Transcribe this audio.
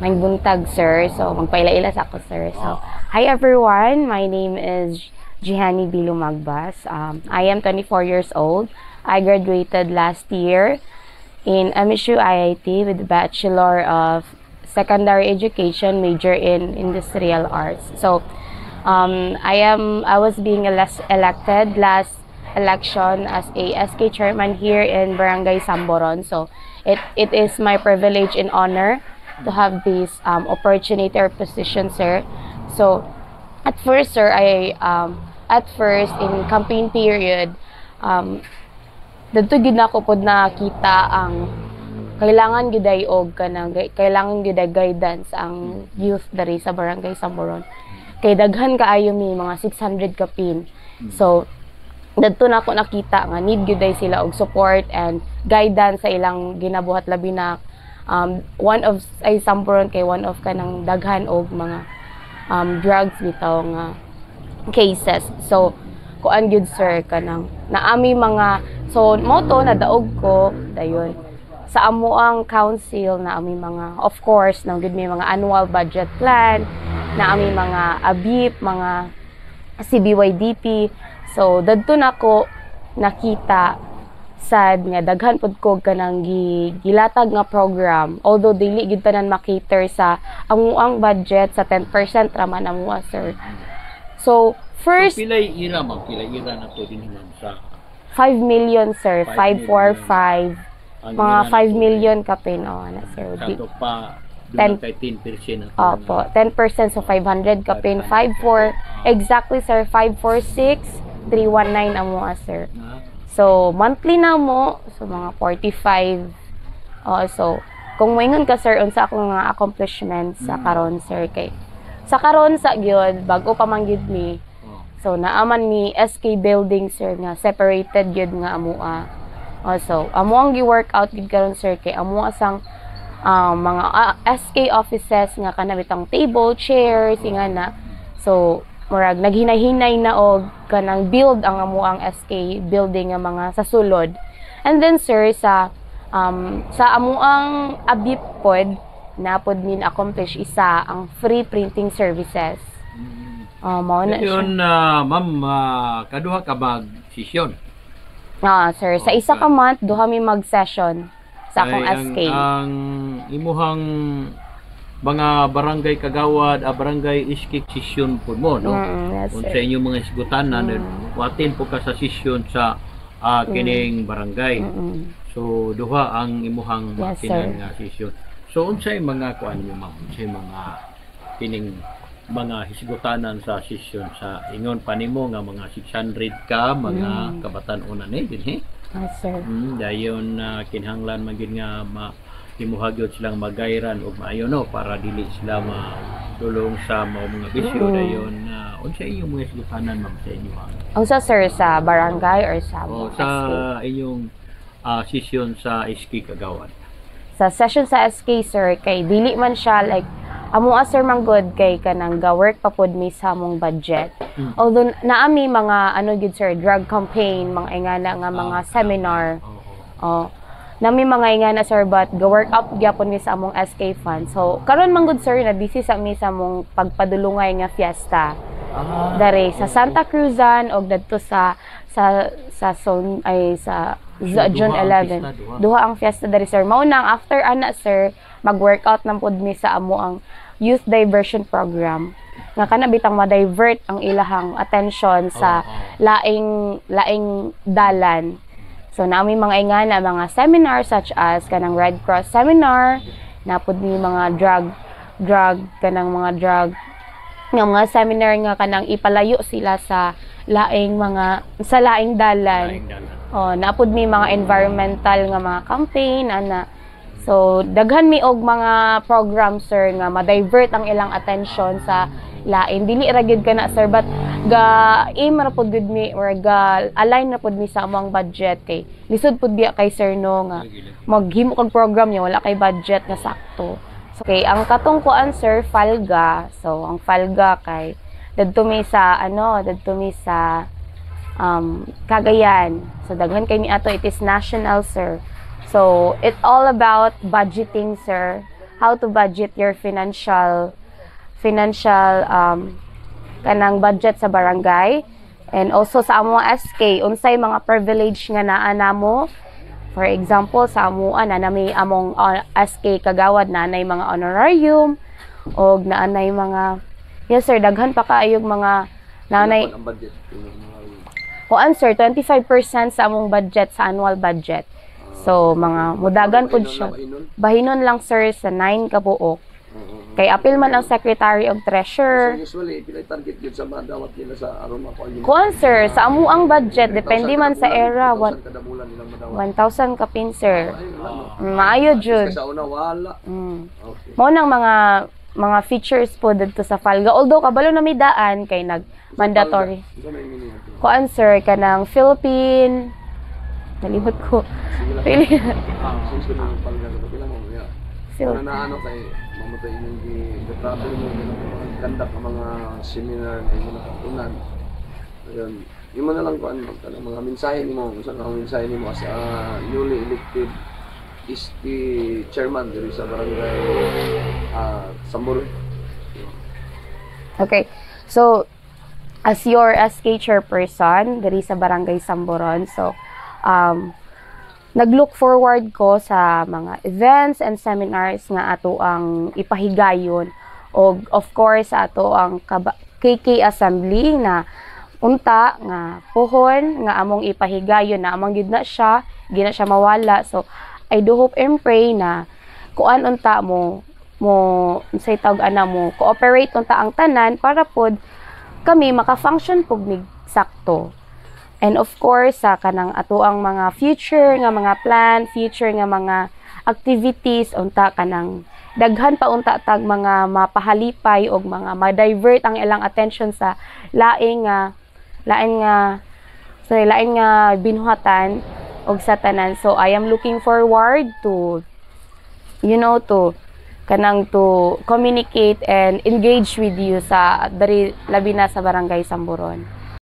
May buntag, sir. So, magpaila-ila sa ako, sir. So, hi everyone. My name is Jihani Bilo Magbas. I am 24 years old. I graduated last year in MSU IIT with a Bachelor of Secondary Education, major in Industrial Arts. So, I was being elected last election as a SK chairman here in Barangay Samboron. So, it is my privilege and honor to have this opportunity or position, sir. So, at first, sir, at first, in campaign period, dito gid nako pod nakita ang kailangan gyuday og kanang kailangan gyuday guidance ang youth dari sa Barangay Samboron. Kay daghan kaayo mi mga 600 ka pin. So, dito nako nakita nga need gyuday sila og support and guidance sa ilang ginabuhat labi na one of ay Samboron kay one of kanang daghan og mga drugs bitaw nga cases. So kuan gyud sir kanang naami mga so moto na daog ko dayon sa amuang council na ami mga of course nang gud may mga annual budget plan na ami mga ABIP, mga CBYDP. So dadto nako nakita sad nga daghan pud ko kanang gilatag nga program, although dili gid tanan makater sa amuang budget sa 10% raman amuha, sir. So first, so, pilay ira na to din sa 5 million, sir. 545 mga 5 million kapin na, sir. Sato pa 10 kay 10% na. Opo, 10% so 500 kapin 54 exactly, sir. 546 319 amuha, sir. So, monthly na mo, so mga 45. So, kung moingon ka, sir, unsa akong mga accomplishments sa karon, sir, kay sa karon sa gyud bago pa man gyud mi. So, naaman mi SK building, sir, nga separated gyud nga amua. So, amo ang gi-workout gyud karon, sir, kay amua sang mga SK offices nga kanabitang table, chairs, nga na. So, murag naghinay-hinay na og kanang build ang amuang SK building nga mga sa sulod. And then, sir, sa amuang ABIP pod na pod min accomplish isa ang free printing services. Mao na yun, ma'am, kaduha ka mag-session? Sir, sa isa ka month duha mi mag-session sa akong SK. Ang imuhang mga barangay kagawad, barangay iskik session po mo, no? Yes, Kung sir. sa inyong mga isgutanan, watin po ka sa session sa kining barangay. So, duha ang imuhang Yes, makinan sir. nga session. So, unsay mga kuan niyo, ma'am? Unsay mga kining mga hisgutanan sa session sa ingon pa nimo nga mga 600 ka mga kabatan-unan din, Yes, sir. dayon kinahanglan man gid nga himuhagyod silang magayran og maayo, no, para dili sila matulong sa mga bisyo. Dayon unsa inyong mga hisgutanan, ma'am, sa inyo? Unsa, sir, sa barangay or sa Sa SK? inyong session sa SK Kagawad. Sa session sa SK, sir, kay dili man siya like amo sir manggod kay kanang ga-work pa pod mi sa among budget. Although naami mga gid, sir, drug campaign, mga ingana nga mga seminar. Nami mga ingana, sir, but ga-work up gyapon mi sa among SK fund. So karon manggod, sir, na busy sa mi sa among pagpadulungay nga fiesta. Dari sa Santa Cruzan og dadto sa zone ay sa June 11. Duha ang fiesta dari, sir. Mao nang after ana, sir, mag-workout ng pod mi sa amo ang youth diversion program nga kana bitang ma-divert ang ilahang attention sa laing dalan. So naami mga ingana mga seminar such as kanang Red Cross seminar, napod mi mga drug kanang mga drug nga mga seminar nga kanang ipalayo sila sa laing dalan. Napod mi mga environmental nga mga campaign ana. So daghan mi og mga program, sir, nga ma-divert ang ilang attention sa lain. Dili ra gyud kana, sir, but ga aim ra pod gud mi or ga align na pod mi sa among budget kay lisod pod biya kay, sir, no, nga maghimo kag program niya wala kay budget nga sakto. So, okay, ang katungkuan, sir, FALGA. So ang FALGA kay dadto mi sa Cagayan. So daghan kay ni ato, it is national, sir. So it's all about budgeting, sir. how to budget your financial kanang budget sa barangay. And also sa amo SK, unsay mga privilege nga naa namo. For example, sa amuan na may among SK kagawad na nay mga honorarium og naanay mga yes sir, daghan pa kaayog mga nanay. Ang budget. Kuan sir, 25% sa among budget sa annual budget. So mga mudagan pud siya. Bahinon lang sir sa 9 ka buok. Kay apil man ang secretary of treasurer. So usually pila target gyud sa madawat nila sa aron mako. Kuan sir, sa amuang budget depende man sa era 1,000 kada bulan nilang madawat. 1,000 ka pin sir. Maayo jud. Kasi sa una wala. Okay. Mao nang mga features po dito sa Falga. Although kabalo na may daan kay nag mandatory. Ito may meaning ito. Kuan sir kanang Philippine nalimot ko. Sige lang palga ko bilang mo ya. Phil- Ano na ano kay mamatay yung di travel mo ganda ka mga seminar na imo nakatunan. Ayun. Yung mo na lang kuan mga mensahe nimo, usa ka mensahe nimo as newly elected is the chairman diri sa barangay Samburon. Okay. So as your SK chairperson diri sa Barangay Samburon, so naglook forward ko sa mga events and seminars nga ato ang ipahigayon og of course sa ato ang KK Assembly na unta nga puhon nga among ipahigayon na among gid na siya, gina siya mawala. So I do hope and pray na kuan unta mo say tawag ana mo cooperate unta ang tanan para pod kami maka-function pug mig sakto. And of course, sa kanang ato ang mga future nga mga plan, future nga mga activities, unta kanang daghan pa unta tag mga mapahalipay og mga ma-divert ang ilang attention sa laing nga binuhatan og sa tanan. So I am looking forward to to communicate and engage with you sa dari labi na sa Barangay Samburon.